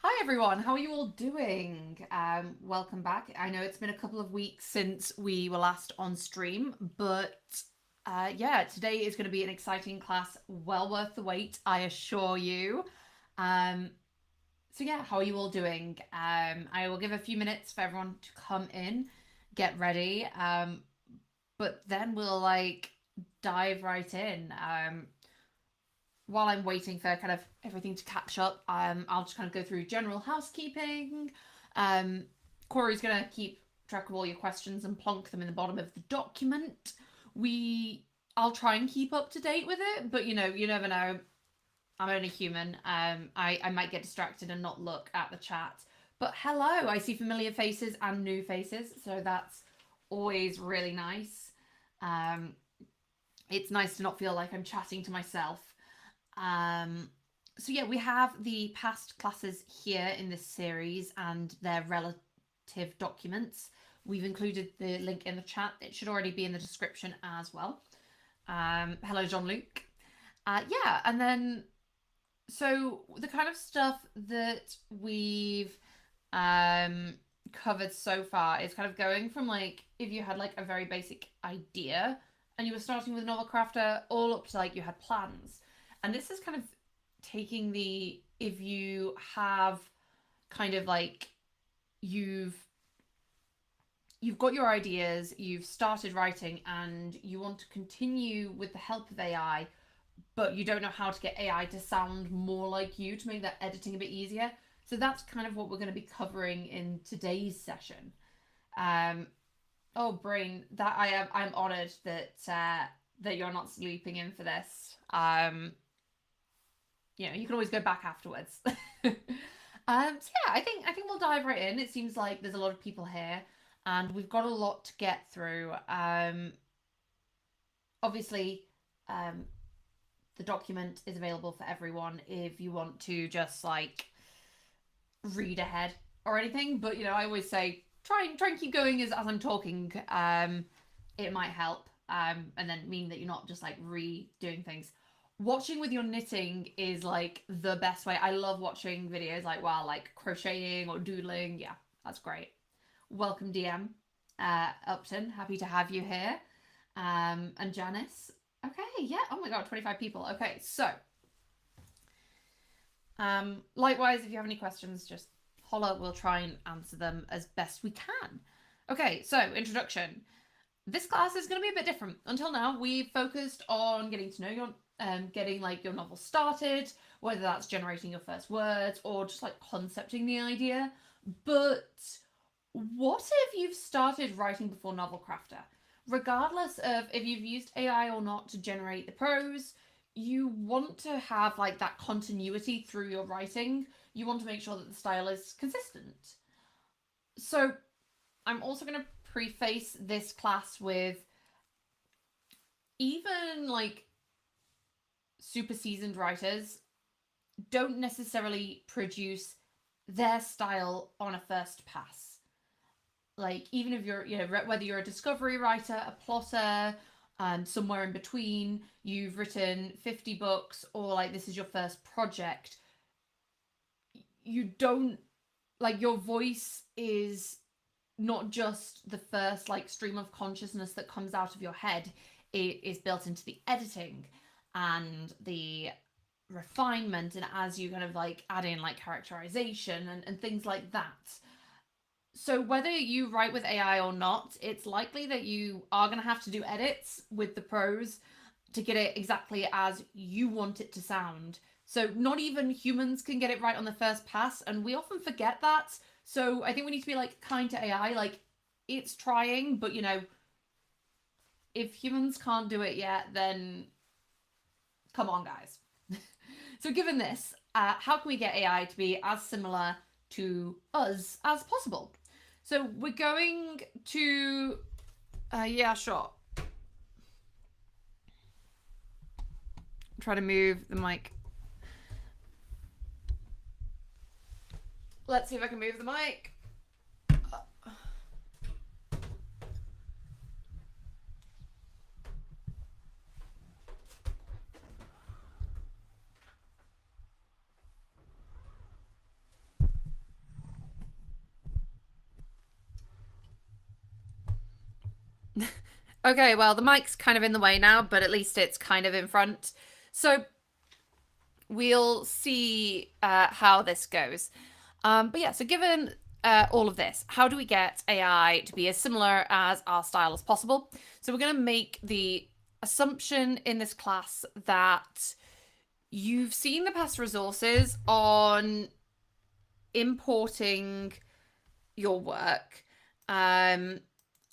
Hi everyone, how are you all doing? Welcome back. I know it's been a couple of weeks since we were last on stream, but yeah, today is going to be an exciting class, well worth the wait, I assure you. Um, so yeah, how are you all doing? I will give a few minutes for everyone to come in, get ready, but then we'll dive right in. While I'm waiting for kind of everything to catch up, I'll just kind of go through general housekeeping. Um, Corey's going to keep track of all your questions and plonk them in the bottom of the document. We, I'll try and keep up to date with it, but you never know. I'm only human. I might get distracted and not look at the chat. But hello, I see familiar faces and new faces, so that's always really nice. Um, it's nice to not feel like I'm chatting to myself. So yeah, we have the past classes here in this series and their relative documents. We've included the link in the chat. It should already be in the description as well. Hello, Jean-Luc. Yeah, and then so the kind of stuff that we've covered so far is kind of going from if you had a very basic idea and you were starting with Novelcrafter all up to you had plans. And this is kind of taking the if you have kind of you've you've got your ideas, you've started writing and you want to continue with the help of AI, but you don't know how to get AI to sound more like you to make that editing a bit easier. So that's kind of what we're going to be covering in today's session. Oh, Brain, that I'm honored that you're not sleeping in for this. You can always go back afterwards. So yeah, I think we'll dive right in. It seems like there's a lot of people here, and we've got a lot to get through. Obviously, um, the document is available for everyone if you want to just read ahead or anything. But I always say try and keep going as I'm talking. It might help, and then mean that you're not just redoing things. Watching with your knitting is the best way. I love watching videos while crocheting or doodling. Yeah, that's great. Welcome, DM Upton. Happy to have you here. And Janice. Okay, yeah. Oh my god, 25 people. Okay, so likewise, if you have any questions, just holler. We'll try and answer them as best we can. Okay, so introduction. This class is going to be a bit different. Until now, we've focused on getting to know your getting your novel started, whether that's generating your first words or just concepting the idea. But what if you've started writing before Novelcrafter? Regardless of if you've used AI or not to generate the prose, you want to have that continuity through your writing. You want to make sure that the style is consistent. So I'm also going to preface this class with even super seasoned writers don't necessarily produce their style on a first pass. Even if you're, whether you're a discovery writer, a plotter, somewhere in between, you've written 50 books, or this is your first project, you don't, your voice is not just the first stream of consciousness that comes out of your head. It is built into the editing and the refinement, and as you kind of add in characterization and things like that. So whether you write with AI or not, it's likely that you are going to have to do edits with the prose to get it exactly as you want it to sound. So not even humans can get it right on the first pass, and we often forget that. So I think we need to be kind to AI. It's trying, but if humans can't do it yet, then come on, guys. So given this, how can we get AI to be as similar to us as possible? So we're going to, yeah, sure. Try to move the mic. Let's see if I can move the mic. Okay, well, the mic's kind of in the way now, but at least it's kind of in front. So we'll see how this goes. But yeah, so given all of this, how do we get AI to be as similar as our style as possible? So we're going to make the assumption in this class that you've seen the past resources on importing your work.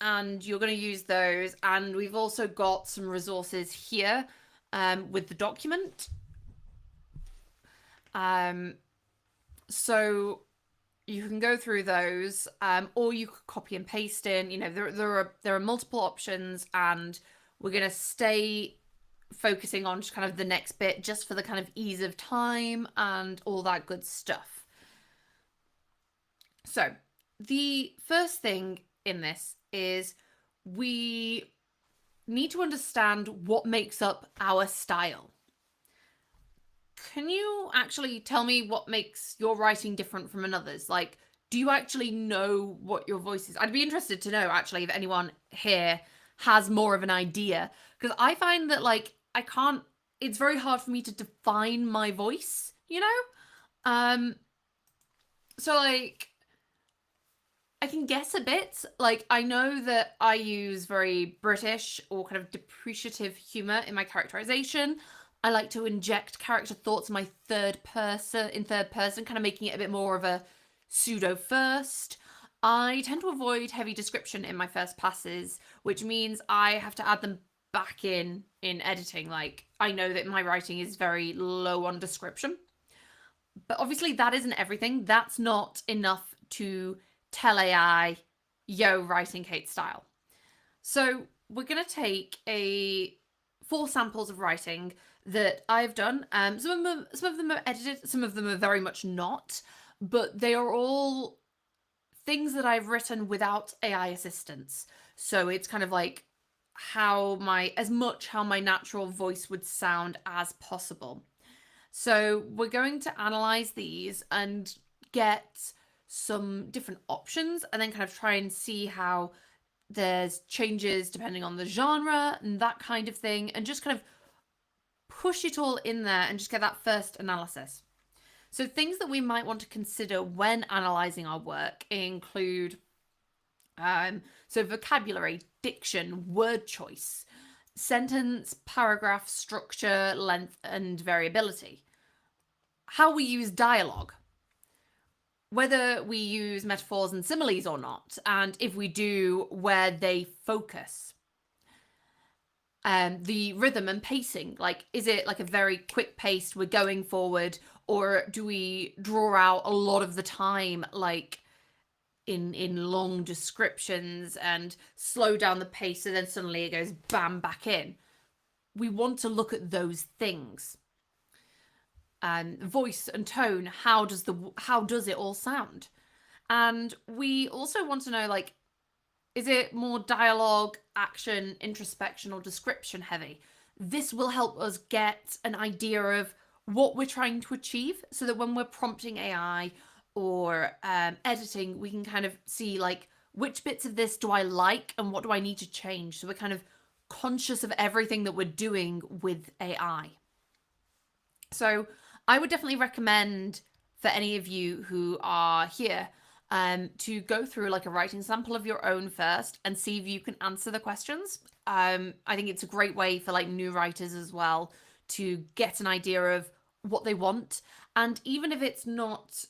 And you're going to use those. And we've also got some resources here with the document. So you can go through those, or you could copy and paste in. You know, there are multiple options, and we're going to stay focusing on just kind of the next bit just for the kind of ease of time and all that good stuff. So the first thing in this is we need to understand what makes up our style. Can you actually tell me what makes your writing different from another's? Like, do you actually know what your voice is? I'd be interested to know, actually, if anyone here has more of an idea. Because I find that, like, it's very hard for me to define my voice, you know? So, like, I can guess a bit. Like, I know that I use very British or kind of depreciative humor in my characterization. I like to inject character thoughts in my third person, kind of making it a bit more of a pseudo first. I tend to avoid heavy description in my first passes, which means I have to add them back in editing. Like, I know that my writing is very low on description. But obviously that isn't everything. That's not enough to tell AI, yo, writing Kate style. So we're going to take 4 samples of writing that I've done. Some of them are edited, some of them are very much not, but they are all things that I've written without AI assistance. So it's kind of like how my natural voice would sound as possible. So we're going to analyze these and get some different options and then kind of try and see how there's changes depending on the genre and that kind of thing, and just kind of push it all in there and just get that first analysis. So things that we might want to consider when analyzing our work include vocabulary, diction, word choice, sentence, paragraph structure, length, and variability. How we use dialogue, whether we use metaphors and similes or not, and if we do, where they focus. The rhythm and pacing, like, is it like a very quick paced, we're going forward, or do we draw out a lot of the time, like in long descriptions, and slow down the pace and then suddenly it goes bam back in? We want to look at those things. Voice and tone, how does it all sound? And we also want to know, like, is it more dialogue, action, introspection, or description heavy? This will help us get an idea of what we're trying to achieve, so that when we're prompting AI or editing, we can kind of see, like, which bits of this do I like and what do I need to change? So we're kind of conscious of everything that we're doing with AI. So I would definitely recommend for any of you who are here to go through like a writing sample of your own first and see if you can answer the questions. I think it's a great way for like new writers as well to get an idea of what they want. And even if it's not,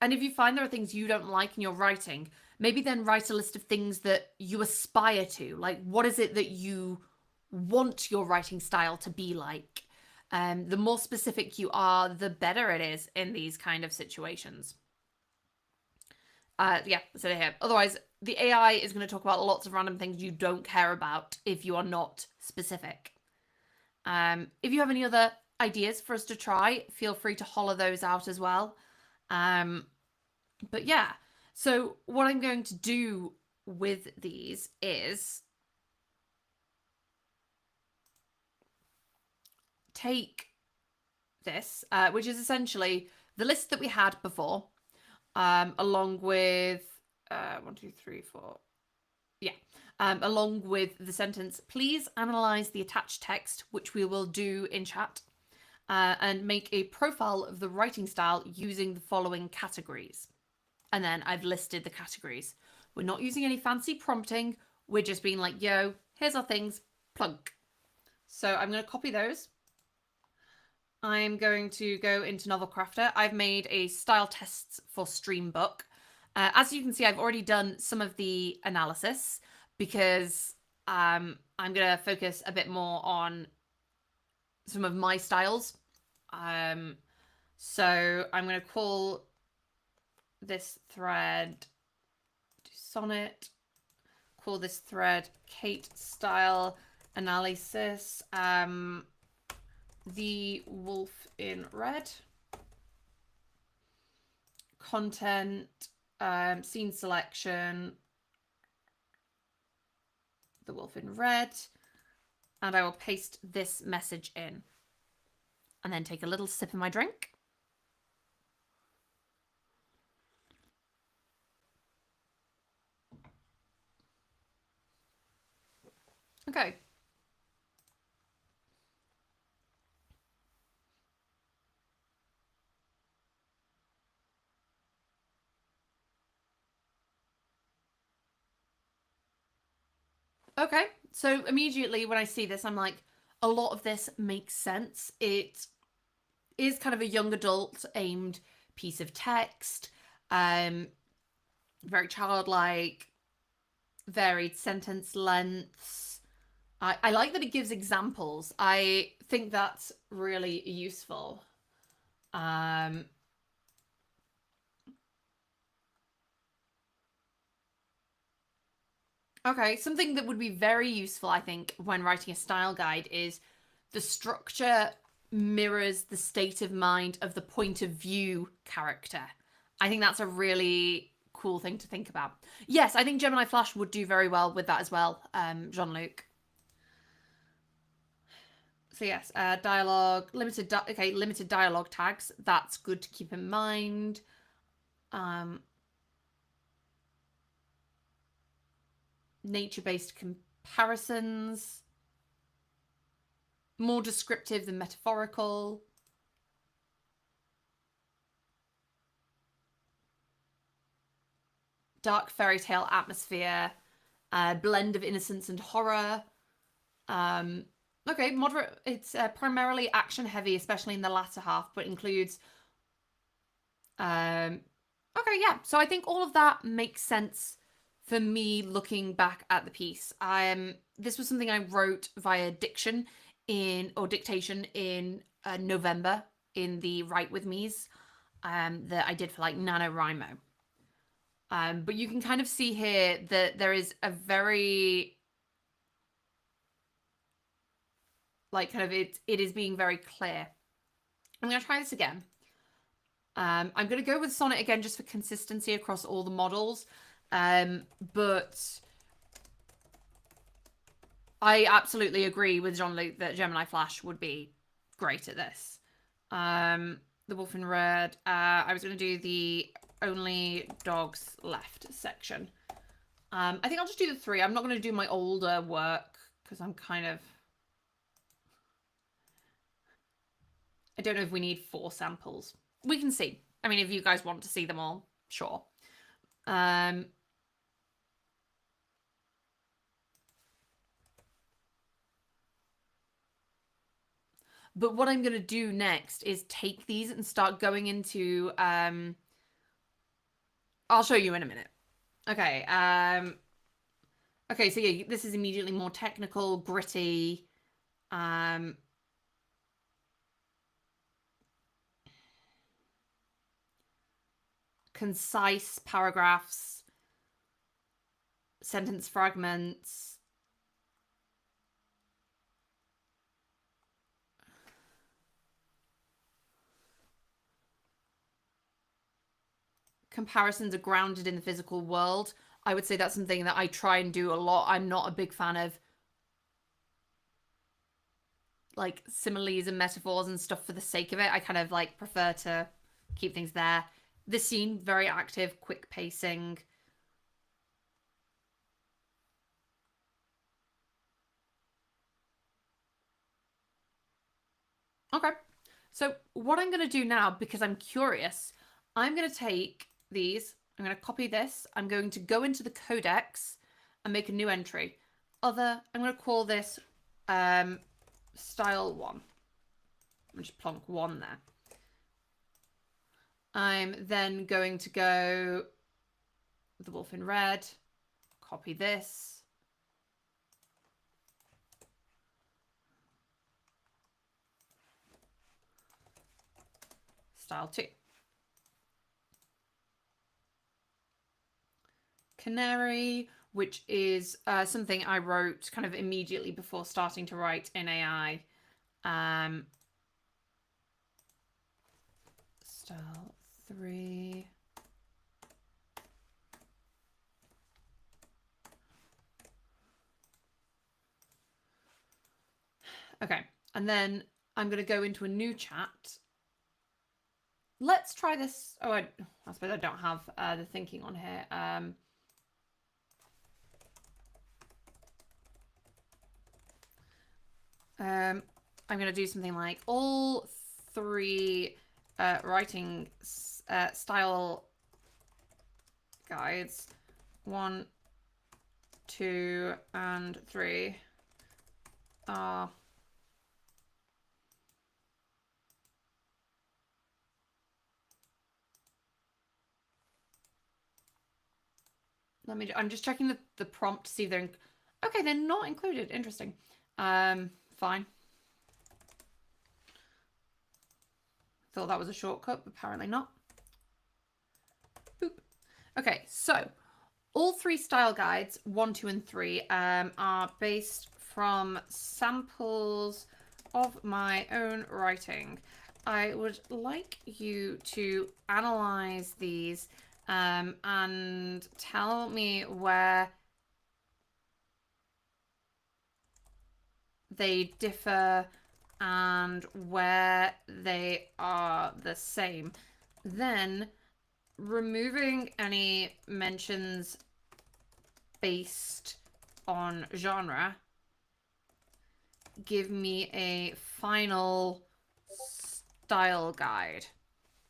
and if you find there are things you don't like in your writing, maybe then write a list of things that you aspire to. Like, what is it that you want your writing style to be like? The more specific you are, the better it is in these kind of situations. So here. Otherwise, the AI is going to talk about lots of random things you don't care about if you are not specific. If you have any other ideas for us to try, feel free to holler those out as well. But yeah, so what I'm going to do with these is take this, which is essentially the list that we had before, along with 1, 2, 3, 4. Yeah. along with the sentence, please analyze the attached text, which we will do in chat, and make a profile of the writing style using the following categories. And then I've listed the categories. We're not using any fancy prompting. We're just being like, yo, here's our things, plunk. So I'm going to copy those. I'm going to go into Novelcrafter. I've made a style tests for Streambook. As you can see, I've already done some of the analysis because I'm going to focus a bit more on some of my styles. So I'm going to call this thread sonnet, call this thread Kate style analysis, the wolf in red, content, scene selection, the wolf in red, and I will paste this message in and then take a little sip of my drink. Okay. Okay, so immediately when I see this, I'm like, a lot of this makes sense. It is kind of a young adult aimed piece of text, very childlike, varied sentence lengths. I like that it gives examples. I think that's really useful. Okay, something that would be very useful, I think, when writing a style guide is the structure mirrors the state of mind of the point of view character. I think that's a really cool thing to think about. Yes, I think Gemini Flash would do very well with that as well, Jean-Luc. So yes, dialogue, limited dialogue tags. That's good to keep in mind. Nature-based comparisons, more descriptive than metaphorical. Dark fairy tale atmosphere, blend of innocence and horror. Okay, moderate. It's primarily action heavy, especially in the latter half, but includes. Okay, yeah. So I think all of that makes sense for me looking back at the piece. This was something I wrote via dictation in November in the Write With Me's that I did for like NaNoWriMo. But you can kind of see here that there is a very like kind of it is being very clear. I'm going to try this again. I'm going to go with Sonnet again just for consistency across all the models. But I absolutely agree with Jean-Luc that Gemini Flash would be great at this. The Wolf in Red. I was going to do the Only Dogs Left section. I think I'll just do the 3. I'm not going to do my older work because I'm kind of... I don't know if we need 4 samples. We can see. I mean, if you guys want to see them all, sure. But what I'm going to do next is take these and start going into... I'll show you in a minute. Okay. Okay, so yeah, this is immediately more technical, gritty. Concise paragraphs, sentence fragments. Comparisons are grounded in the physical world. I would say that's something that I try and do a lot. I'm not a big fan of like similes and metaphors and stuff for the sake of it. I kind of like prefer to keep things there. This scene, very active, quick pacing. Okay. So what I'm going to do now, because I'm curious, I'm going to take these, I'm going to copy this, I'm going to go into the codex and make a new entry. I'm going to call this style 1. I'm just plonk 1 there. I'm then going to go with the wolf in red, copy this. Style 2. Canary, which is something I wrote kind of immediately before starting to write in AI. Style 3. Okay, and then I'm going to go into a new chat. Let's try this. Oh, I suppose I don't have the thinking on here. I'm going to do something like all 3 writing style guides. 1, 2, and 3 are I'm just checking the prompt to see if they're okay, they're not included. Interesting. Fine. Thought that was a shortcut, but apparently not. Boop. Okay, so all 3 style guides, 1, 2, and 3, are based from samples of my own writing. I would like you to analyze these and tell me where they differ and where they are the same. Then removing any mentions based on genre, give me a final style guide.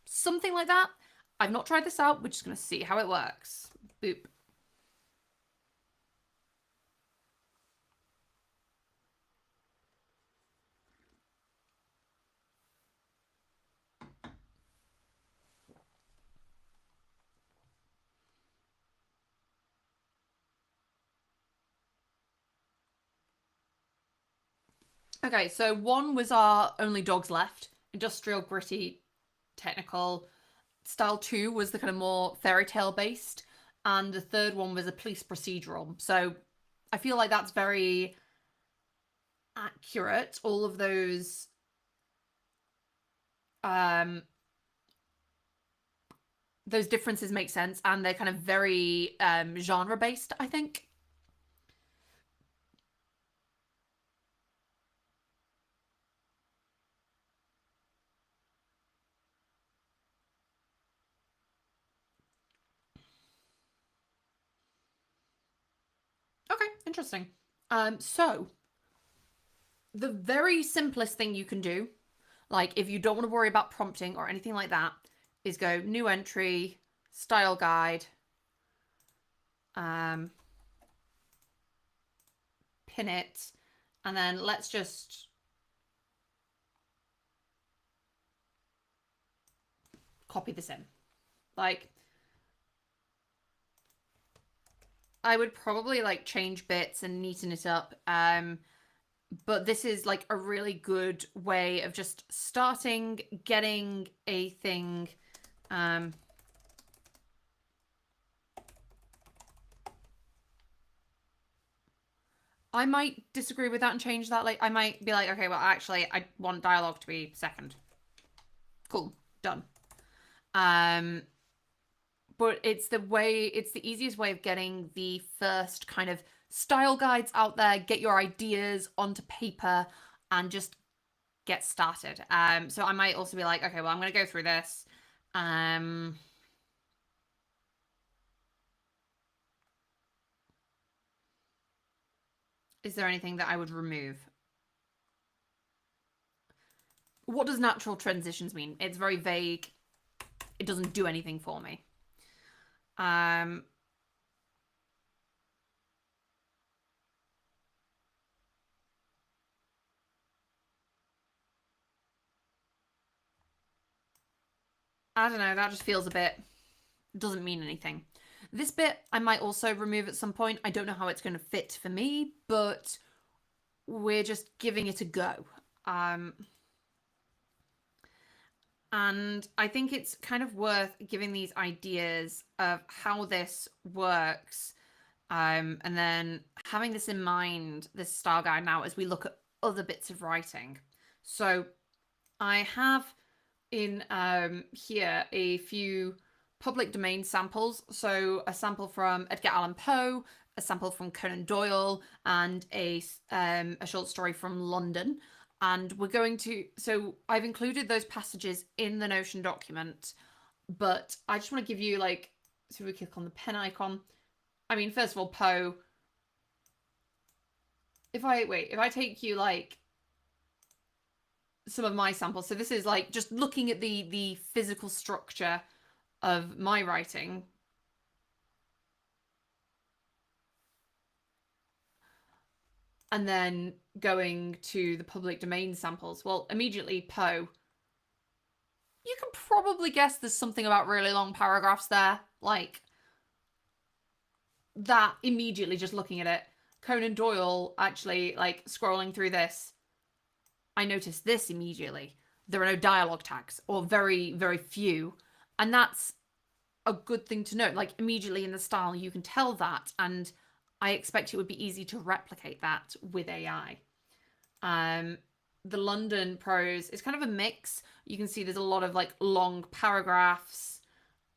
Something like that. I've not tried this out. We're just going to see how it works. Boop. Okay, so 1 was our Only Dogs Left. Industrial, gritty, technical. Style 2 was the kind of more fairy tale based. And the 3rd one was a police procedural. So I feel like that's very accurate. All of those differences make sense, and they're kind of very genre based, I think. Okay, interesting. So the very simplest thing you can do, like if you don't want to worry about prompting or anything like that, is go new entry, style guide, pin it, and then let's just copy this in. Like, I would probably like change bits and neaten it up. But this is like a really good way of just starting, getting a thing. I might disagree with that and change that. Like, I might be like, okay, well, actually, I want dialogue to be second. Cool, done. But it's the easiest way of getting the first kind of style guides out there, get your ideas onto paper, and just get started. So I might also be like, okay, well, I'm going to go through this. Is there anything that I would remove? what does natural transitions mean? It's very vague. It doesn't do anything for me. I don't know, that just feels a bit, doesn't mean anything. This bit I might also remove at some point. I don't know how it's going to fit for me, but we're just giving it a go. And I think it's kind of worth giving these ideas of how this works, and then having this in mind, this style guide now, as we look at other bits of writing. So I have in here a few public domain samples. So a sample from Edgar Allan Poe, a sample from Conan Doyle, and a short story from London. And we're going to, so I've included those passages in the Notion document, but I just want to give you like, so we click on the pen icon. I mean, first of all, Poe, if I take you like some of my samples. So this is like just looking at the physical structure of my writing. And then going to the public domain samples. Well, immediately Poe. You can probably guess there's something about really long paragraphs there. Like that immediately just looking at it. Conan Doyle, actually, like scrolling through this, I noticed this immediately. There are no dialogue tags, or very, very few. And that's a good thing to note. Like immediately in the style, you can tell that. And I expect it would be easy to replicate that with AI. The London prose is kind of a mix. You can see there's a lot of like long paragraphs.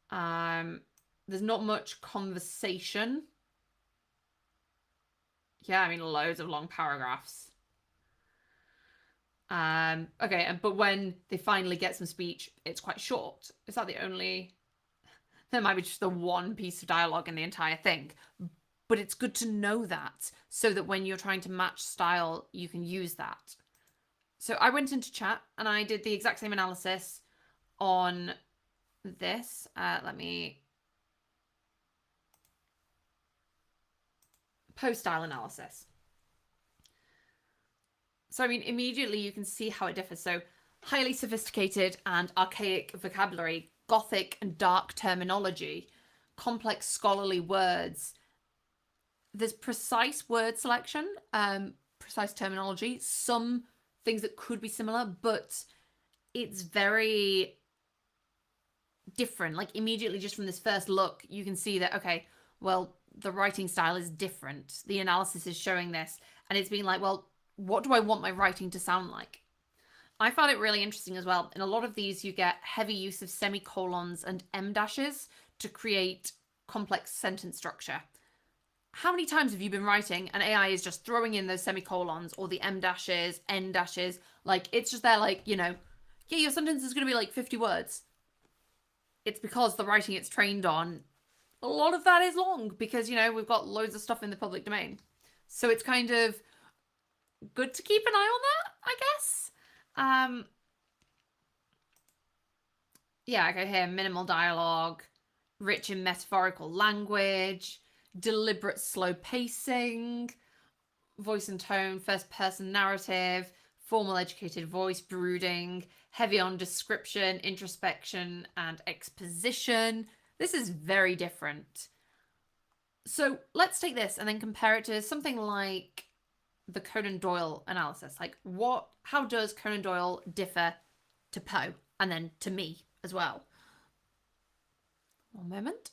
There's not much conversation. Yeah, I mean, loads of long paragraphs. Okay, but when they finally get some speech, it's quite short. Is that the only... There might be just the one piece of dialogue in the entire thing. But it's good to know that, so that when you're trying to match style, you can use that. So I went into chat and I did the exact same analysis on this. Let me... Post-style analysis. So, I mean, immediately you can see how it differs. So, highly sophisticated and archaic vocabulary, gothic and dark terminology, complex scholarly words. There's precise word selection, precise terminology, some things that could be similar, but it's very different. Like, immediately just from this first look, you can see that, okay, well, the writing style is different. The analysis is showing this, and it's being like, well, what do I want my writing to sound like? I found it really interesting as well. In a lot of these, you get heavy use of semicolons and em dashes to create complex sentence structure. How many times have you been writing and AI is just throwing in those semicolons or the em dashes, n dashes? Like, it's just there, like, you know, yeah, your sentence is going to be like 50 words. It's because the writing it's trained on, a lot of that is long because, you know, we've got loads of stuff in the public domain. So it's kind of good to keep an eye on that, I guess. Yeah, okay, here, minimal dialogue, rich in metaphorical language, deliberate slow pacing, voice and tone, first person narrative, formal educated voice, brooding, heavy on description, introspection, and exposition. This is very different. So let's take this and then compare it to something like the Conan Doyle analysis. Like, how does Conan Doyle differ to Poe and then to me as well? One moment.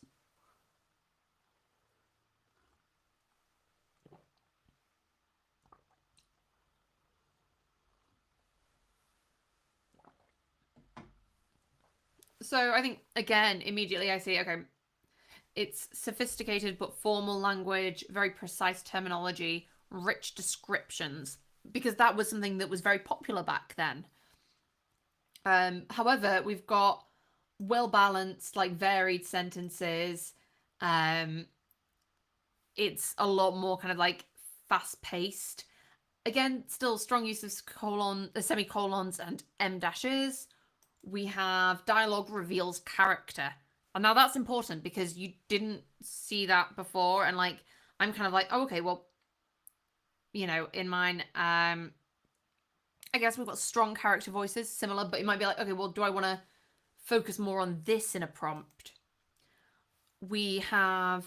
So I think, again, immediately I see, okay, it's sophisticated but formal language, very precise terminology, rich descriptions, because that was something that was very popular back then. However, we've got well-balanced, like varied sentences. It's a lot more kind of like fast-paced. Again, still strong use of semicolons and em dashes. We have dialogue reveals character. And now that's important because you didn't see that before. And like, I'm kind of like, oh, okay, well, in mine, I guess we've got strong character voices, similar, but it might be like, okay, well, do I want to focus more on this in a prompt? We have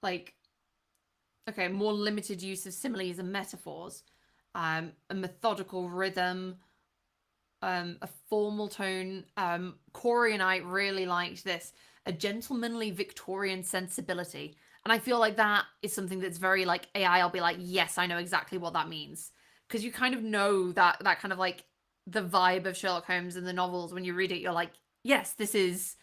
like, okay, more limited use of similes and metaphors, a methodical rhythm, a formal tone. Corey and I really liked this, a gentlemanly Victorian sensibility. And I feel like that is something that's very like AI. I'll be like, yes, I know exactly what that means. Because you kind of know that kind of like the vibe of Sherlock Holmes and the novels. When you read it, you're like, yes, this is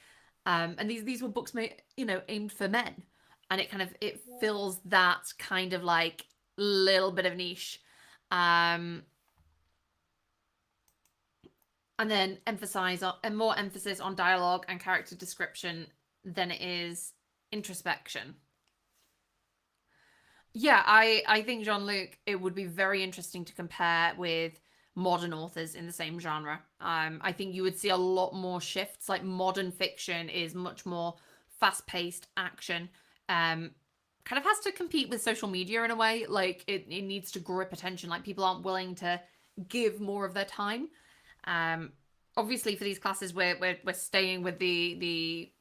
and these were books made, aimed for men. And it fills that kind of like little bit of niche. Um and then more emphasis on dialogue and character description than it is introspection. Yeah, I think Jean-Luc, it would be very interesting to compare with modern authors in the same genre. I think you would see a lot more shifts. Like modern fiction is much more fast-paced action. Kind of has to compete with social media in a way. Like it needs to grip attention. Like people aren't willing to give more of their time. Um, Obviously for these classes we're staying with the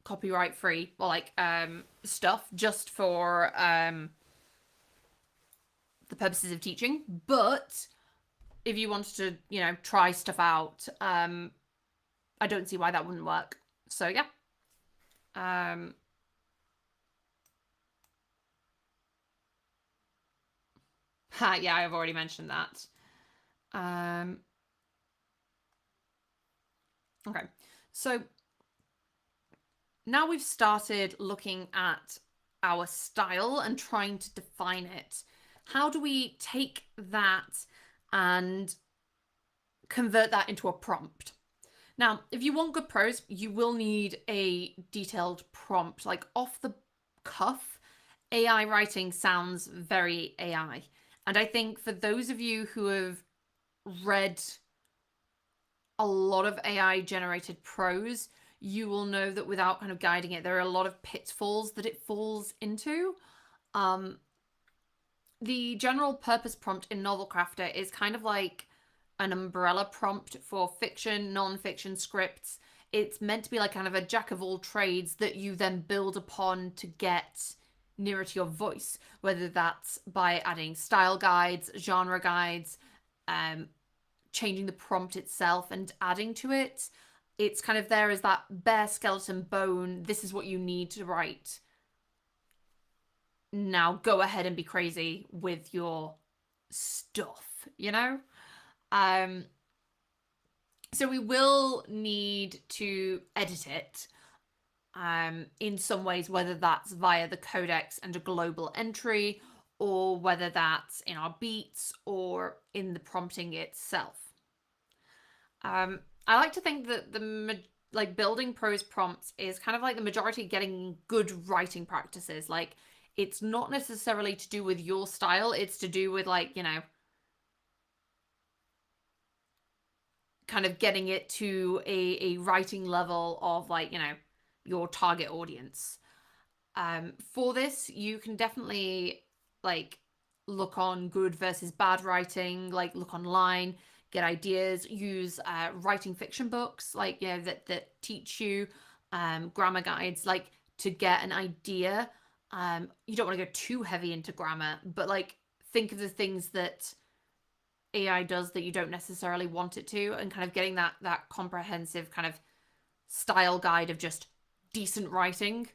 copyright free or like stuff just for the purposes of teaching. But if you wanted to, try stuff out, I don't see why that wouldn't work. So yeah. Um yeah, I've already mentioned that. Um okay. So now we've started looking at our style and trying to define it. How do we take that and convert that into a prompt? Now, if you want good prose, you will need a detailed prompt. Like off the cuff, AI writing sounds very AI. And I think for those of you who have read a lot of AI generated prose, you will know that without kind of guiding it, there are a lot of pitfalls that it falls into. Um, the general purpose prompt in Novelcrafter is kind of like an umbrella prompt for fiction, non-fiction scripts. It's meant to be like kind of a jack of all trades that you then build upon to get nearer to your voice, whether that's by adding style guides, genre guides, um, changing the prompt itself and adding to it. It's kind of there as that bare skeleton bone. This is what you need to write. Now go ahead and be crazy with your stuff. Um, so we will need to edit it in some ways, whether that's via the codex and a global entry, or whether that's in our beats or in the prompting itself. I like to think that like building prose prompts is kind of like the majority getting good writing practices. Like it's not necessarily to do with your style, it's to do with like, kind of getting it to a writing level of like, your target audience. For this, you can definitely like look on good versus bad writing, like look online, get ideas, use writing fiction books, like that teach you grammar guides, like to get an idea. You don't want to go too heavy into grammar, but like think of the things that AI does that you don't necessarily want it to, and kind of getting that comprehensive kind of style guide of just decent writing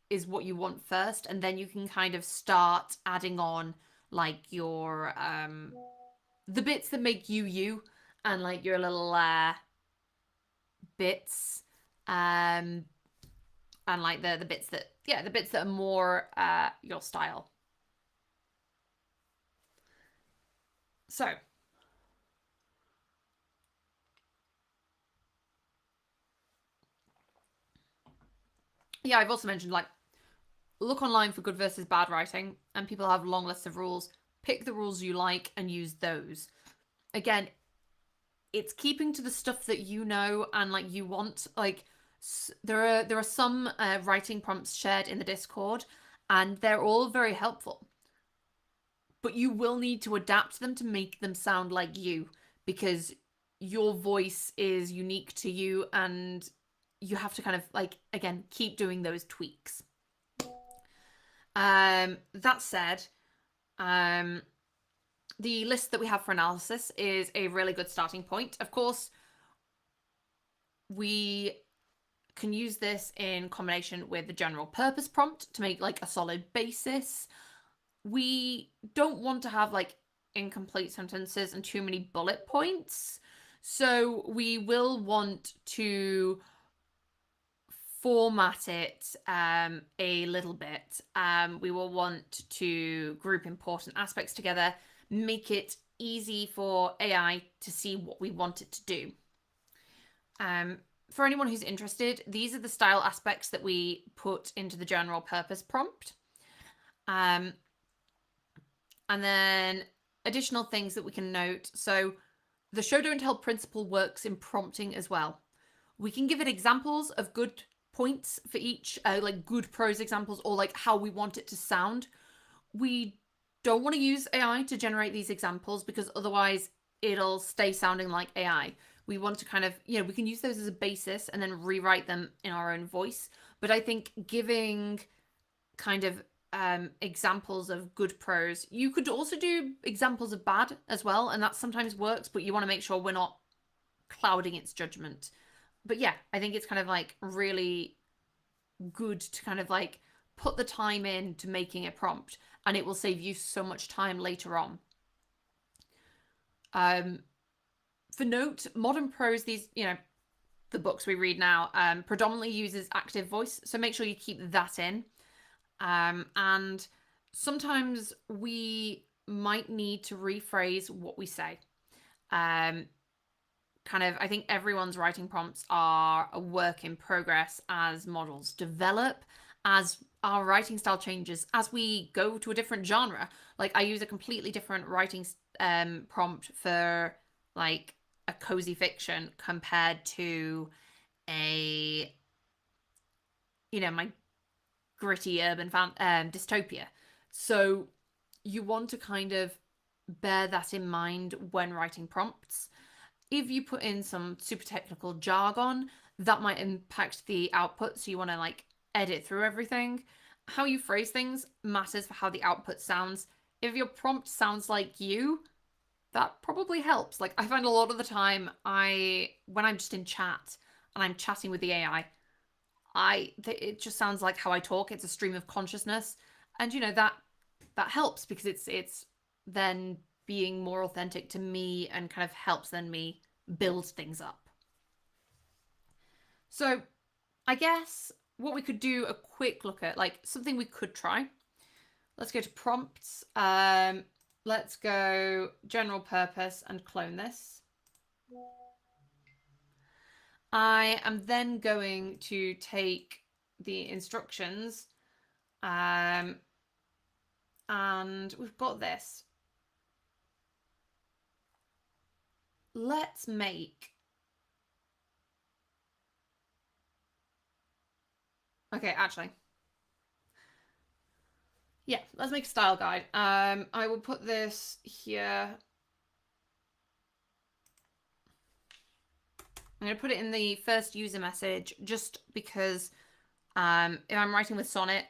is what you want first, and then you can kind of start adding on like your the bits that make you and like your little bits and like the bits that the bits that are more your style. So yeah, I've also mentioned like look online for good versus bad writing, and people have long lists of rules. Pick the rules you like and use those. Again, it's keeping to the stuff that you know and like you want. Like there are some writing prompts shared in the Discord, and they're all very helpful. But you will need to adapt them to make them sound like you, because your voice is unique to you, and you have to kind of like again keep doing those tweaks. That said, um, the list that we have for analysis is a really good starting point. Of course, we can use this in combination with the general purpose prompt to make like a solid basis. We don't want to have like incomplete sentences and too many bullet points. So we will want to format it a little bit. We will want to group important aspects together, make it easy for AI to see what we want it to do. For anyone who's interested, these are the style aspects that we put into the general purpose prompt. And then additional things that we can note. So the show don't tell principle works in prompting as well. We can give it examples of good points for each, like good prose examples, or like how we want it to sound. We don't want to use AI to generate these examples because otherwise it'll stay sounding like AI. We want to kind of, we can use those as a basis and then rewrite them in our own voice. But I think giving kind of examples of good prose, you could also do examples of bad as well, and that sometimes works, but you want to make sure we're not clouding its judgment. But yeah, I think it's kind of like really good to kind of like put the time in to making a prompt, and it will save you so much time later on. For note, modern prose, these, the books we read now, predominantly uses active voice, so make sure you keep that in. And sometimes we might need to rephrase what we say. I think everyone's writing prompts are a work in progress as models develop, as our writing style changes, as we go to a different genre. Like I use a completely different writing prompt for like a cozy fiction compared to a, my gritty urban dystopia. So you want to kind of bear that in mind when writing prompts. If you put in some super technical jargon, that might impact the output, so you want to like edit through everything. How you phrase things matters for how the output sounds. If your prompt sounds like you, that probably helps. Like I find a lot of the time when I'm just in chat and I'm chatting with the AI, it just sounds like how I talk. It's a stream of consciousness, and that helps because it's then being more authentic to me and kind of helps then me build things up. So I guess what we could do a quick look at, like something we could try. Let's go to prompts. Let's go general purpose and clone this. I am then going to take the instructions, and we've got this. Let's make... Okay, actually. Yeah, let's make a style guide. I will put this here. I'm going to put it in the first user message just because if I'm writing with Sonnet,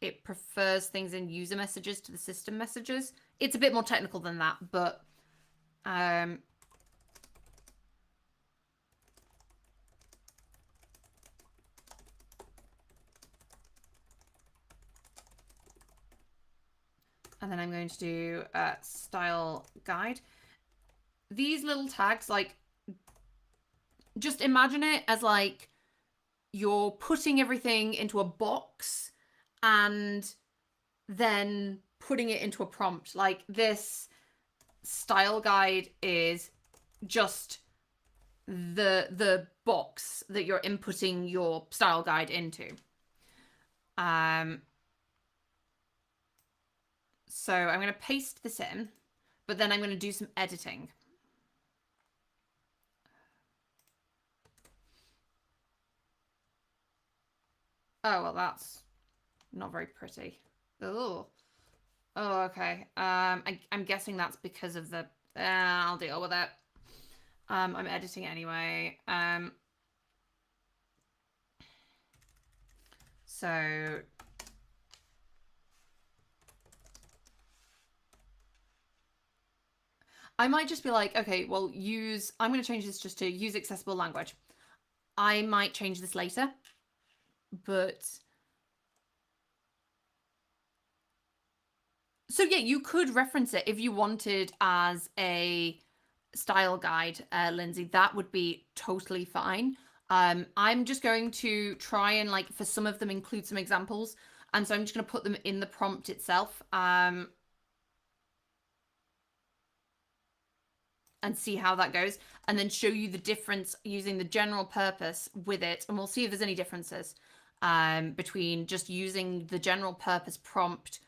it prefers things in user messages to the system messages. It's a bit more technical than that, but and then I'm going to do a style guide. These little tags, like, just imagine it as like you're putting everything into a box and then putting it into a prompt. Like this style guide is just the box that you're inputting your style guide into. So I'm going to paste this in, but then I'm going to do some editing. Oh, well, that's not very pretty. Oh, okay. I'm guessing that's because of the... I'll deal with it. I'm editing anyway. So I might just be like, okay, well, I'm going to change this just to use accessible language. I might change this later, but... So yeah, you could reference it if you wanted as a style guide, Lindsay. That would be totally fine. I'm just going to try and like for some of them include some examples, and so I'm just going to put them in the prompt itself, and see how that goes, and then show you the difference using the general purpose with it, and we'll see if there's any differences between just using the general purpose prompt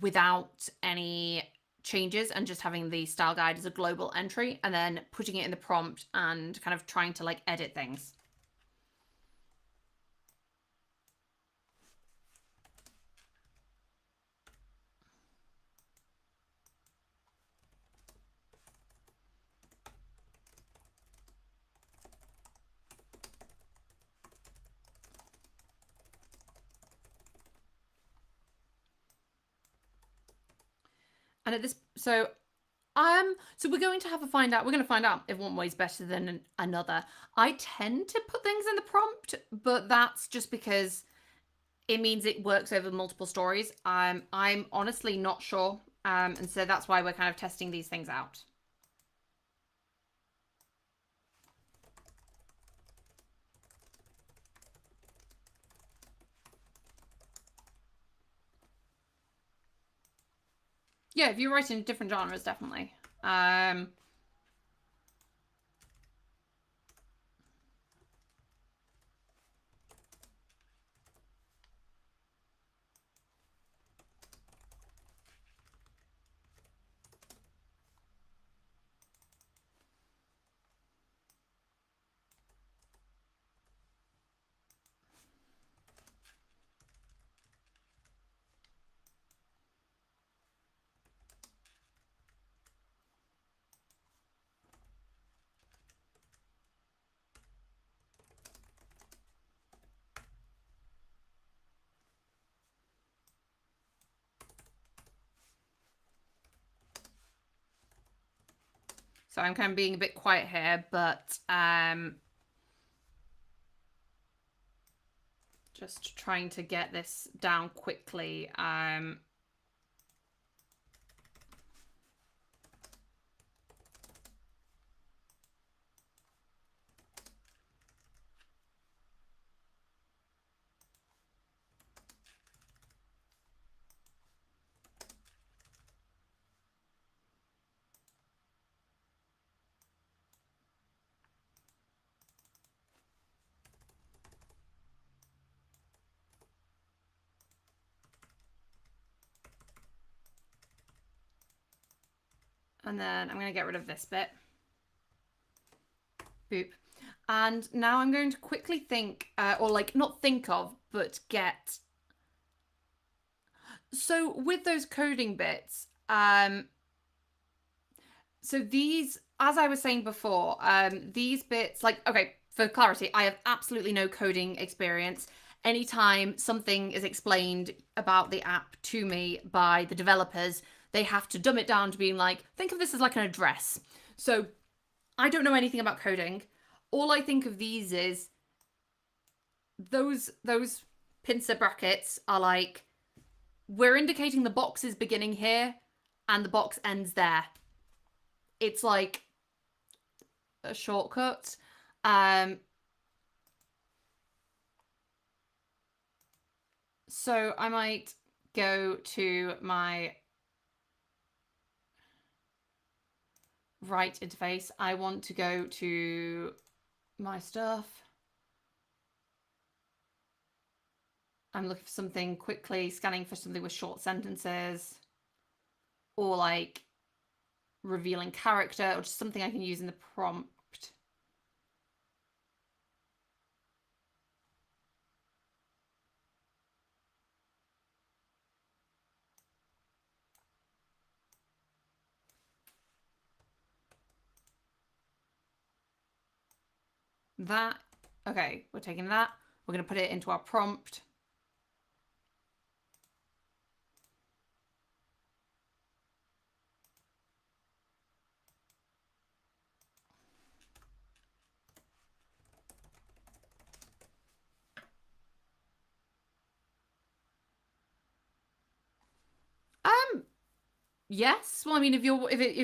without any changes and just having the style guide as a global entry, and then putting it in the prompt and kind of trying to like edit things. And at this, so we're going to have a find out. We're going to find out if one way is better than another. I tend to put things in the prompt, but that's just because it means it works over multiple stories. I'm honestly not sure, and so that's why we're kind of testing these things out. Yeah, if you write in different genres, definitely. So I'm kind of being a bit quiet here, but just trying to get this down quickly. And then I'm going to get rid of this bit. Boop. And now I'm going to quickly think, or like not think of, but get. So with those coding bits, so these, as I was saying before, these bits, like, okay, for clarity, I have absolutely no coding experience. Anytime something is explained about the app to me by the developers, they have to dumb it down to being like, think of this as like an address. So I don't know anything about coding. All I think of these is those pincer brackets are like, we're indicating the box is beginning here and the box ends there. It's like a shortcut. So I might go to my right interface. I want to go to my stuff. I'm looking for something quickly, scanning for something with short sentences. or like revealing character, or just something I can use in the prompt. That, okay, we're taking that. We're going to put it into our prompt. Yes. Well, I mean, if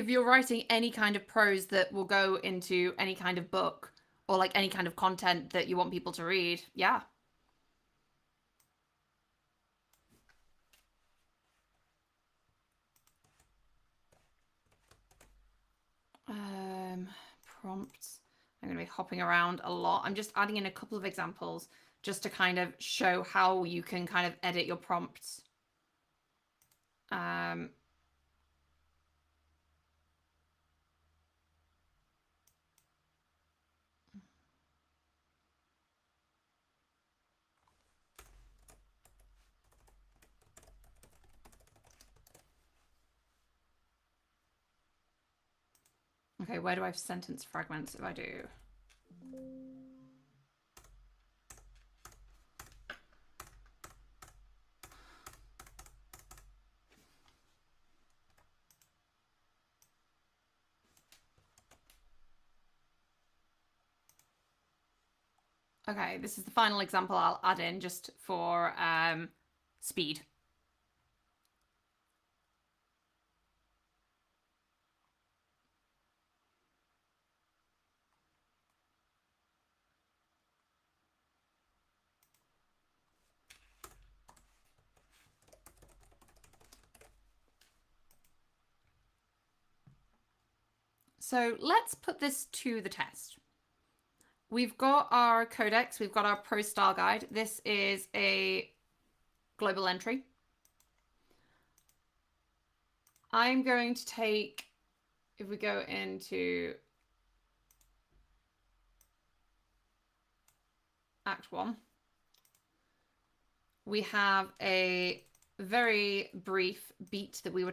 you're writing any kind of prose that will go into any kind of book or like any kind of content that you want people to read, yeah. Um, Prompts. I'm going to be hopping around a lot. I'm just adding in a couple of examples just to kind of show how you can kind of edit your prompts. Okay, where do I have sentence fragments if I do? Okay, this is the final example I'll add in just for speed. So let's put this to the test. We've got our codex, we've got our prose style guide. This is a global entry. I'm going to take, if we go into Act 1, we have a very brief beat that we're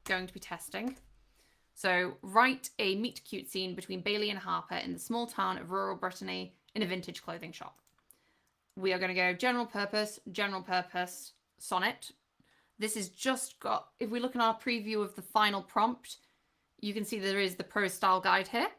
going to be testing. So, write a meet cute scene between Bailey and Harper in the small town of rural Brittany in a vintage clothing shop. We are going to go general purpose, sonnet. This is just got, if we look in our preview of the final prompt, you can see there is the prose style guide here.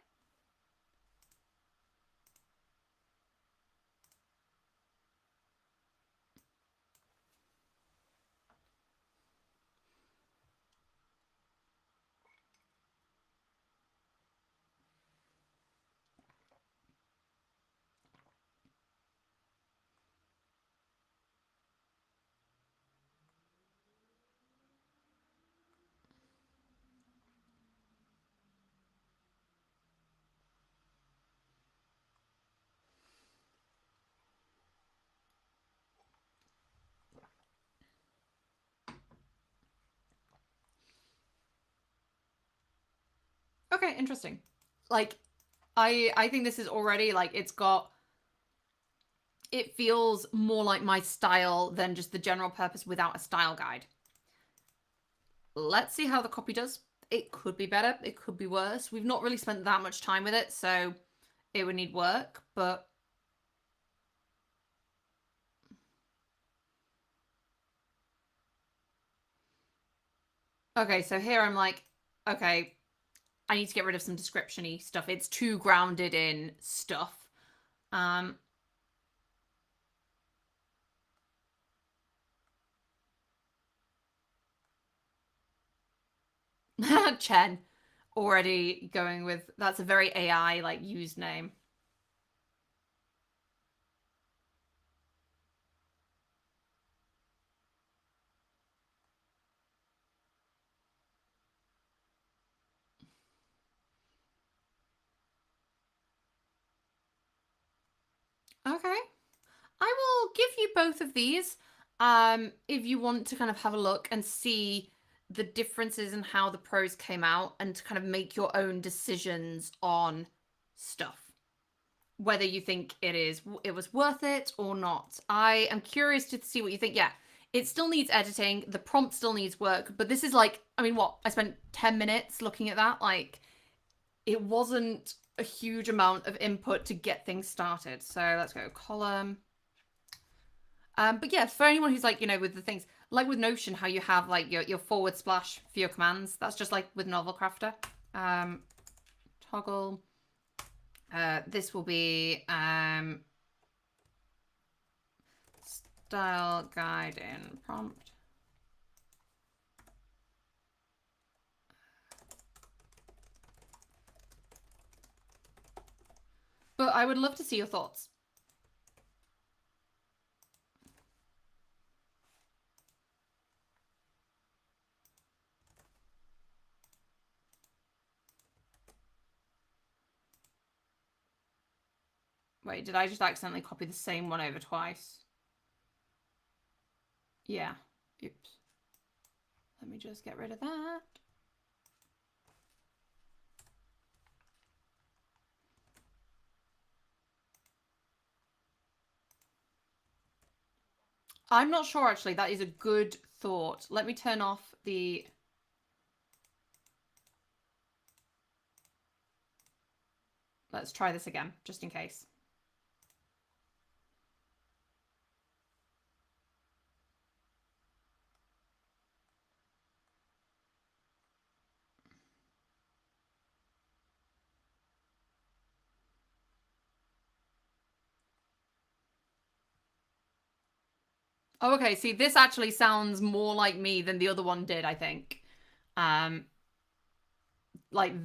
Okay, interesting. Like, I think this is already like it feels more like my style than just the general purpose without a style guide. Let's see how the copy does. It could be better, it could be worse. We've not really spent that much time with it, so it would need work, but okay, so here I'm like, okay, I need to get rid of some description-y stuff. It's too grounded in stuff. Chen already going with, that's a very AI like used name. Okay. I will give you both of these if you want to kind of have a look and see the differences in how the prose came out and to kind of make your own decisions on stuff. Whether you think it was worth it or not. I am curious to see what you think. Yeah, it still needs editing. The prompt still needs work. But this is like, I mean, what? I spent 10 minutes looking at that. Like, it wasn't a huge amount of input to get things started. So let's go column. But yeah, for anyone who's like, with the things, like with Notion, how you have like your forward slash for your commands, that's just like with Novelcrafter. Toggle. This will be style guide in prompt. But I would love to see your thoughts. Wait, did I just accidentally copy the same one over twice? Yeah. Oops. Let me just get rid of that. I'm not sure, actually. That is a good thought. Let me turn off the... Let's try this again, just in case. Oh, okay. See, this actually sounds more like me than the other one did, I think. Like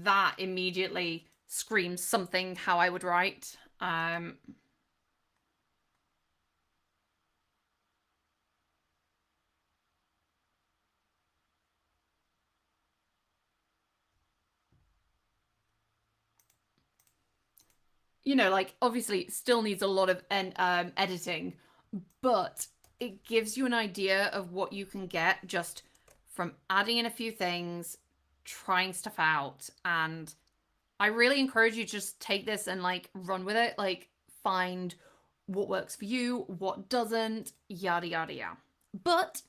that immediately screams something how I would write. Like obviously still needs a lot of editing, but it gives you an idea of what you can get just from adding in a few things, trying stuff out. And I really encourage you to just take this and like run with it, like find what works for you, what doesn't, yada yada yada. But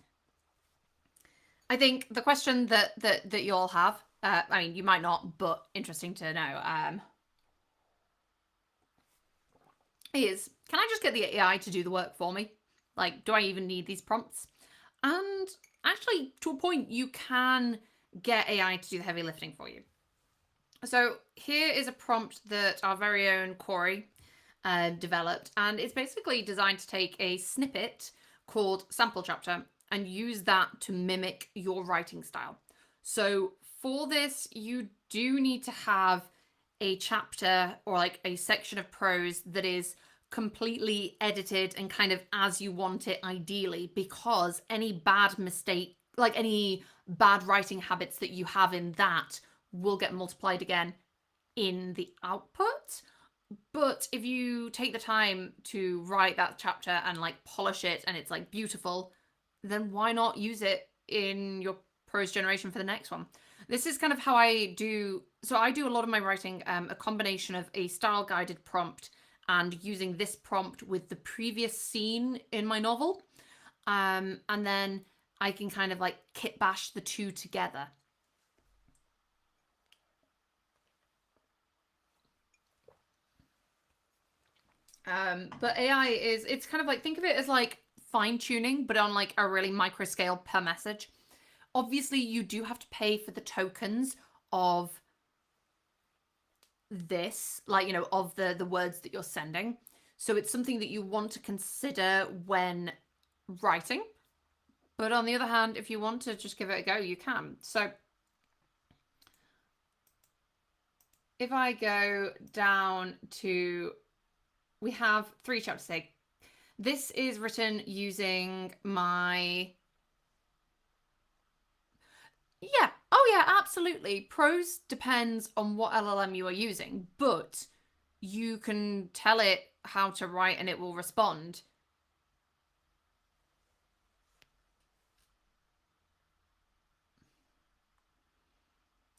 I think the question that you all have, I mean, you might not, but interesting to know, is can I just get the AI to do the work for me? Like, do I even need these prompts? And actually, to a point, you can get AI to do the heavy lifting for you. So here is a prompt that our very own Corey developed, and it's basically designed to take a snippet called sample chapter and use that to mimic your writing style. So for this, you do need to have a chapter or like a section of prose that is completely edited and kind of as you want it ideally, because any bad mistake, like any bad writing habits that you have in that will get multiplied again in the output. But if you take the time to write that chapter and like polish it and it's like beautiful, then why not use it in your prose generation for the next one? This is kind of how I do. So I do a lot of my writing, a combination of a style guided prompt and using this prompt with the previous scene in my novel. And then I can kind of like kit bash the two together. But AI it's kind of like, think of it as like fine tuning, but on like a really micro scale per message. Obviously, you do have to pay for the tokens of this, like, of the words that you're sending. So it's something that you want to consider when writing. But on the other hand, if you want to just give it a go, you can. So if I go down to, we have 3 chapters here. This is written using my... Yeah. Oh, yeah, absolutely. Prose depends on what LLM you are using, but you can tell it how to write and it will respond.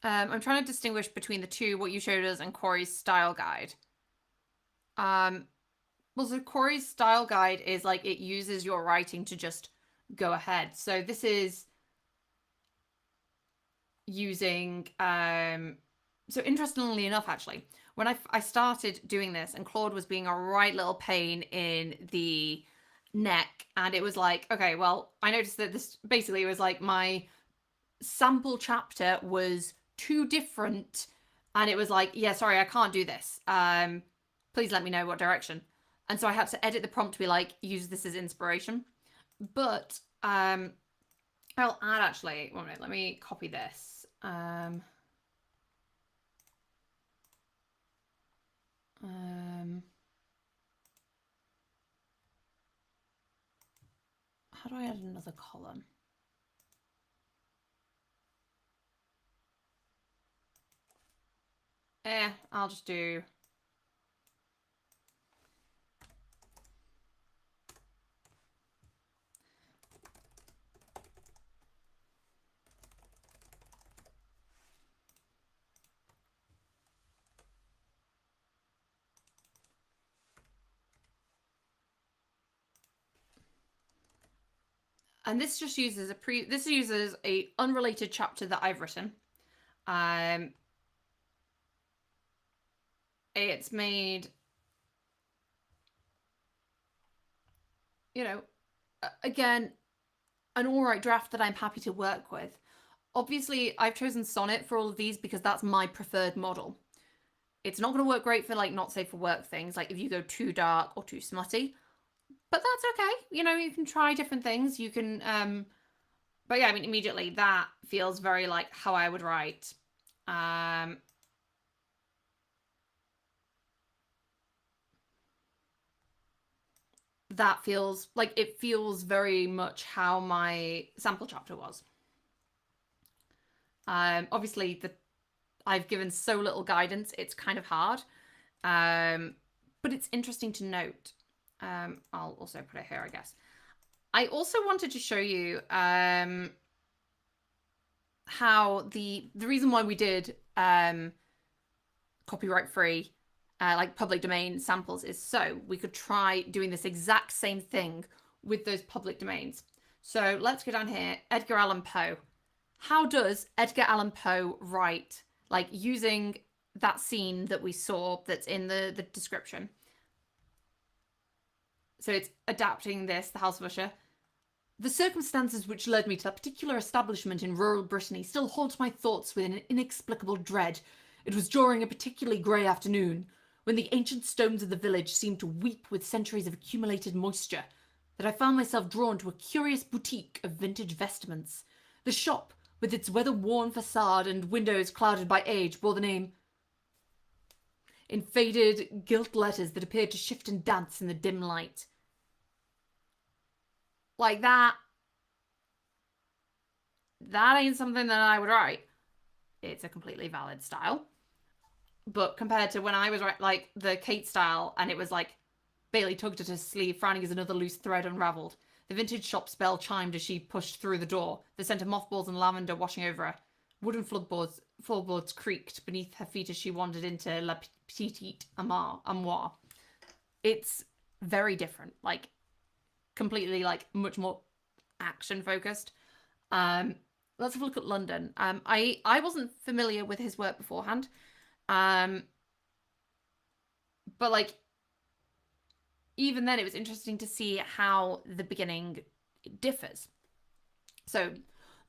I'm trying to distinguish between the two, what you showed us and Corey's style guide. Well, so Corey's style guide is like it uses your writing to just go ahead. So this is using so interestingly enough, actually, when I started doing this and Claude was being a right little pain in the neck, and it was like, okay, well, I noticed that this basically was like my sample chapter was too different, and it was like, yeah, sorry, I can't do this. Please let me know what direction. And so I had to edit the prompt to be like, use this as inspiration. But I'll add actually, 1 minute, let me copy this. How do I add another column? I'll just do and this just uses this uses a unrelated chapter that I've written. It's made, you know, again, an all right draft that I'm happy to work with. Obviously, I've chosen Sonnet for all of these because that's my preferred model. It's not going to work great for like not safe for work things, like if you go too dark or too smutty. But that's okay. You know, you can try different things. You can but yeah, I mean immediately that feels very like how I would write. That feels like it feels very much how my sample chapter was. Obviously I've given so little guidance, it's kind of hard. But it's interesting to note. I'll also put it here, I guess. I also wanted to show you how the reason why we did copyright free, like public domain samples is so we could try doing this exact same thing with those public domains. So let's go down here, Edgar Allan Poe. How does Edgar Allan Poe write, like using that scene that we saw that's in the description? So it's adapting this, the House of Usher. The circumstances which led me to that particular establishment in rural Brittany still haunt my thoughts with an inexplicable dread. It was during a particularly grey afternoon, when the ancient stones of the village seemed to weep with centuries of accumulated moisture, that I found myself drawn to a curious boutique of vintage vestments. The shop, with its weather-worn facade and windows clouded by age, bore the name in faded, gilt letters that appeared to shift and dance in the dim light. Like that ain't something that I would write. It's a completely valid style. But compared to when I was like the Kate style, and it was like Bailey tugged at her sleeve, frowning as another loose thread unravelled. The vintage shop's bell chimed as she pushed through the door, the scent of mothballs and lavender washing over her. Wooden floorboards creaked beneath her feet as she wandered into La Petite Armoire. It's very different, like completely like much more action focused. Let's have a look at London. I wasn't familiar with his work beforehand. But like even then it was interesting to see how the beginning differs. So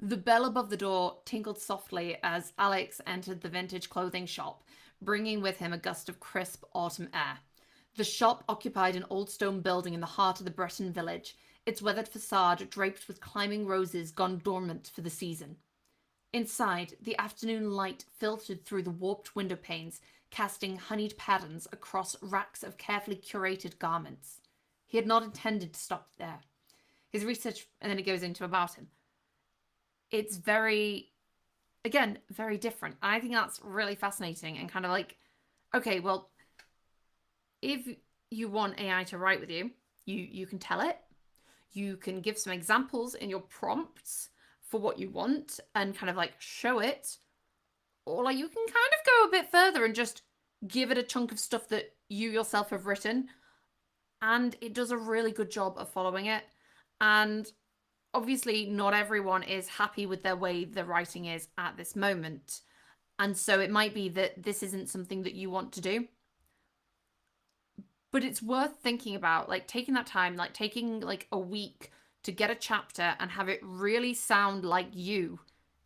the bell above the door tinkled softly as Alex entered the vintage clothing shop, bringing with him a gust of crisp autumn air. The shop occupied an old stone building in the heart of the Breton village, its weathered facade draped with climbing roses gone dormant for the season. Inside, the afternoon light filtered through the warped window panes, casting honeyed patterns across racks of carefully curated garments. He had not intended to stop there. His research, and then it goes into about him. It's very, again, very different. I think that's really fascinating and kind of like, okay, well, if you want AI to write with you, you can tell it. You can give some examples in your prompts for what you want and kind of like show it. or like you can kind of go a bit further and just give it a chunk of stuff that you yourself have written, and it does a really good job of following it. And obviously not everyone is happy with their way the writing is at this moment, and so it might be that this isn't something that you want to do, but it's worth thinking about, like taking that time, like taking like a week to get a chapter and have it really sound like you.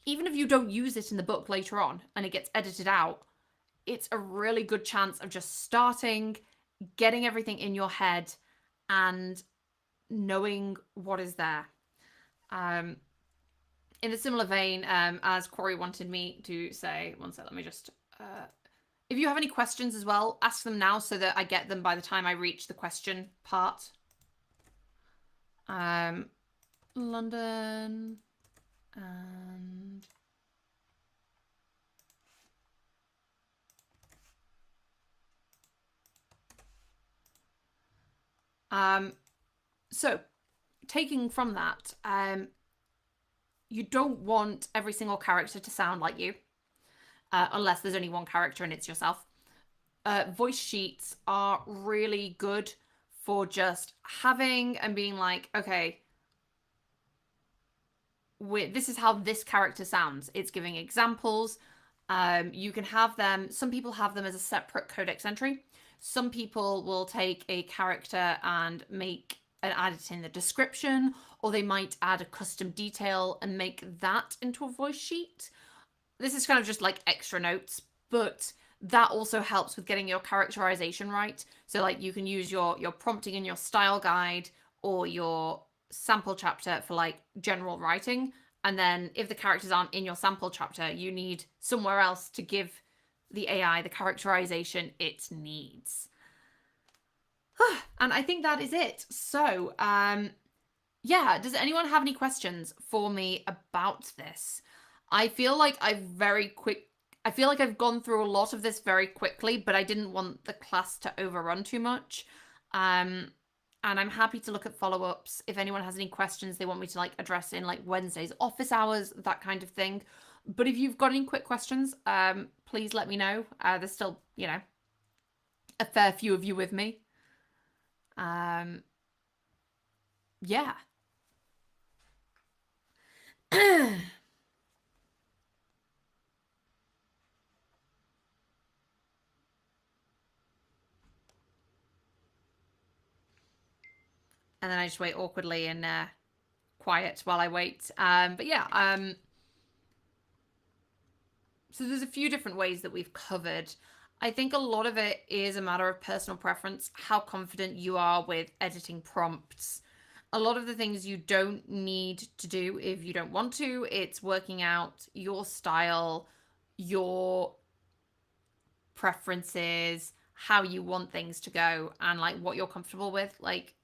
Even if you don't use it in the book later on and it gets edited out, it's a really good chance of just starting, getting everything in your head, and knowing what is there. In a similar vein, as Corey wanted me to say, one sec, let me just... if you have any questions as well, ask them now so that I get them by the time I reach the question part. London and... so, taking from that, you don't want every single character to sound like you, unless there's only one character and it's yourself. Voice sheets are really good for just having and being like, okay, this is how this character sounds. It's giving examples. You can have them, some people have them as a separate codex entry. Some people will take a character and add it in the description, or they might add a custom detail and make that into a voice sheet. This is kind of just like extra notes, but that also helps with getting your characterization right. So like you can use your prompting in your style guide or your sample chapter for like general writing. And then if the characters aren't in your sample chapter, you need somewhere else to give the AI the characterization it needs. And I think that is it. So, yeah, does anyone have any questions for me about this? I feel like I've gone through a lot of this very quickly, but I didn't want the class to overrun too much. And I'm happy to look at follow-ups if anyone has any questions they want me to like address in like Wednesdays office hours, that kind of thing. But if you've got any quick questions, please let me know. There's still, you know, a fair few of you with me. Yeah. And then I just wait awkwardly and quiet while I wait. But yeah, so there's a few different ways that we've covered. I think a lot of it is a matter of personal preference, how confident you are with editing prompts. A lot of the things you don't need to do if you don't want to. It's working out your style, your preferences, how you want things to go, and like what you're comfortable with. Like,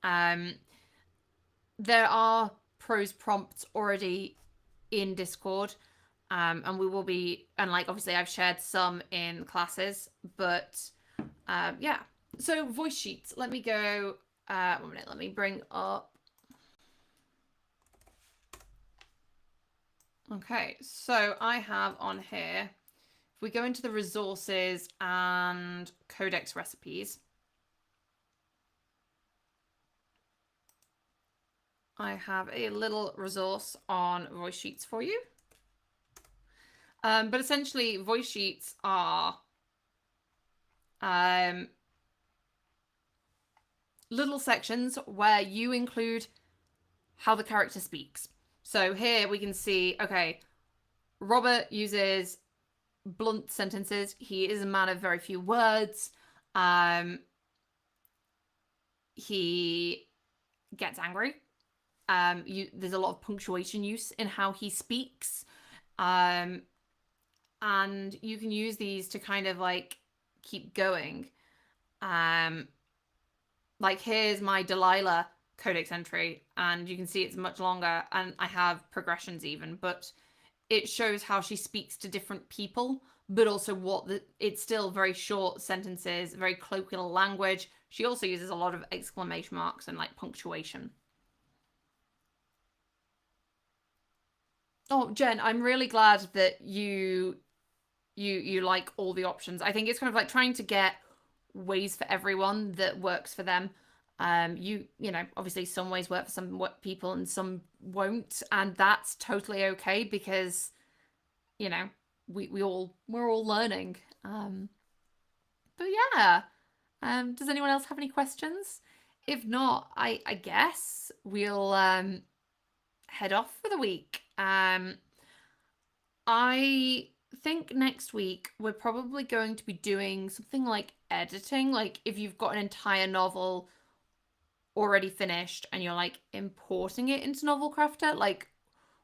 there are prose prompts already in Discord, and we will be, and like obviously I've shared some in classes, but yeah. So voice sheets, let me go, 1 minute, let me bring up. Okay, so I have on here, if we go into the resources and codex recipes, I have a little resource on voice sheets for you. But essentially, voice sheets are little sections where you include how the character speaks. So here we can see, okay, Robert uses blunt sentences. He is a man of very few words. He gets angry. There's a lot of punctuation use in how he speaks. And you can use these to kind of like keep going. Like here's my Delilah codex entry, and you can see it's much longer, and I have progressions even, but it shows how she speaks to different people, but also it's still very short sentences, very colloquial language. She also uses a lot of exclamation marks and like punctuation. Oh, Jen, I'm really glad that you like all the options. I think it's kind of like trying to get ways for everyone that works for them. You know, obviously some ways work for some people and some won't, and that's totally okay because, you know, we're all learning. But yeah. Does anyone else have any questions? If not, I guess we'll head off for the week. I think next week we're probably going to be doing something like editing. Like if you've got an entire novel already finished and you're like importing it into Novelcrafter, like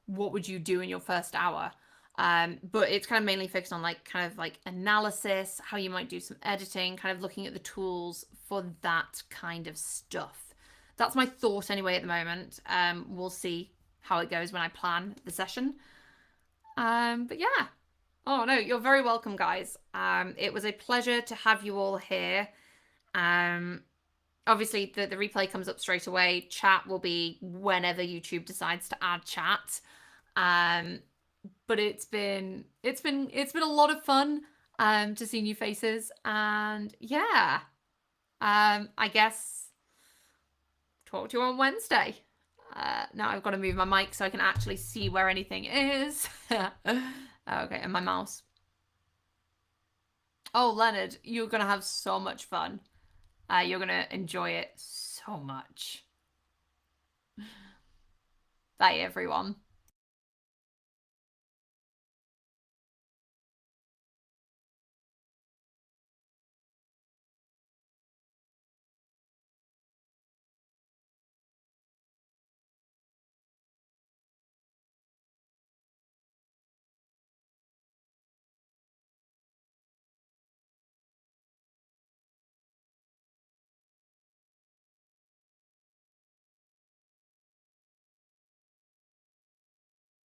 what would you do in your first hour? But it's kind of mainly focused on like kind of like analysis, how you might do some editing, kind of looking at the tools for that kind of stuff. That's my thought anyway at the moment. We'll see how it goes when I plan the session. But yeah. Oh no, you're very welcome, guys. It was a pleasure to have you all here. Um, Obviously the replay comes up straight away. Chat will be whenever YouTube decides to add chat. Um, but it's been a lot of fun to see new faces and yeah. I guess talk to you on Wednesday. Now I've got to move my mic so I can actually see where anything is. Okay, and my mouse. Oh, Leonard, you're gonna have so much fun. You're gonna enjoy it so much. Bye, everyone.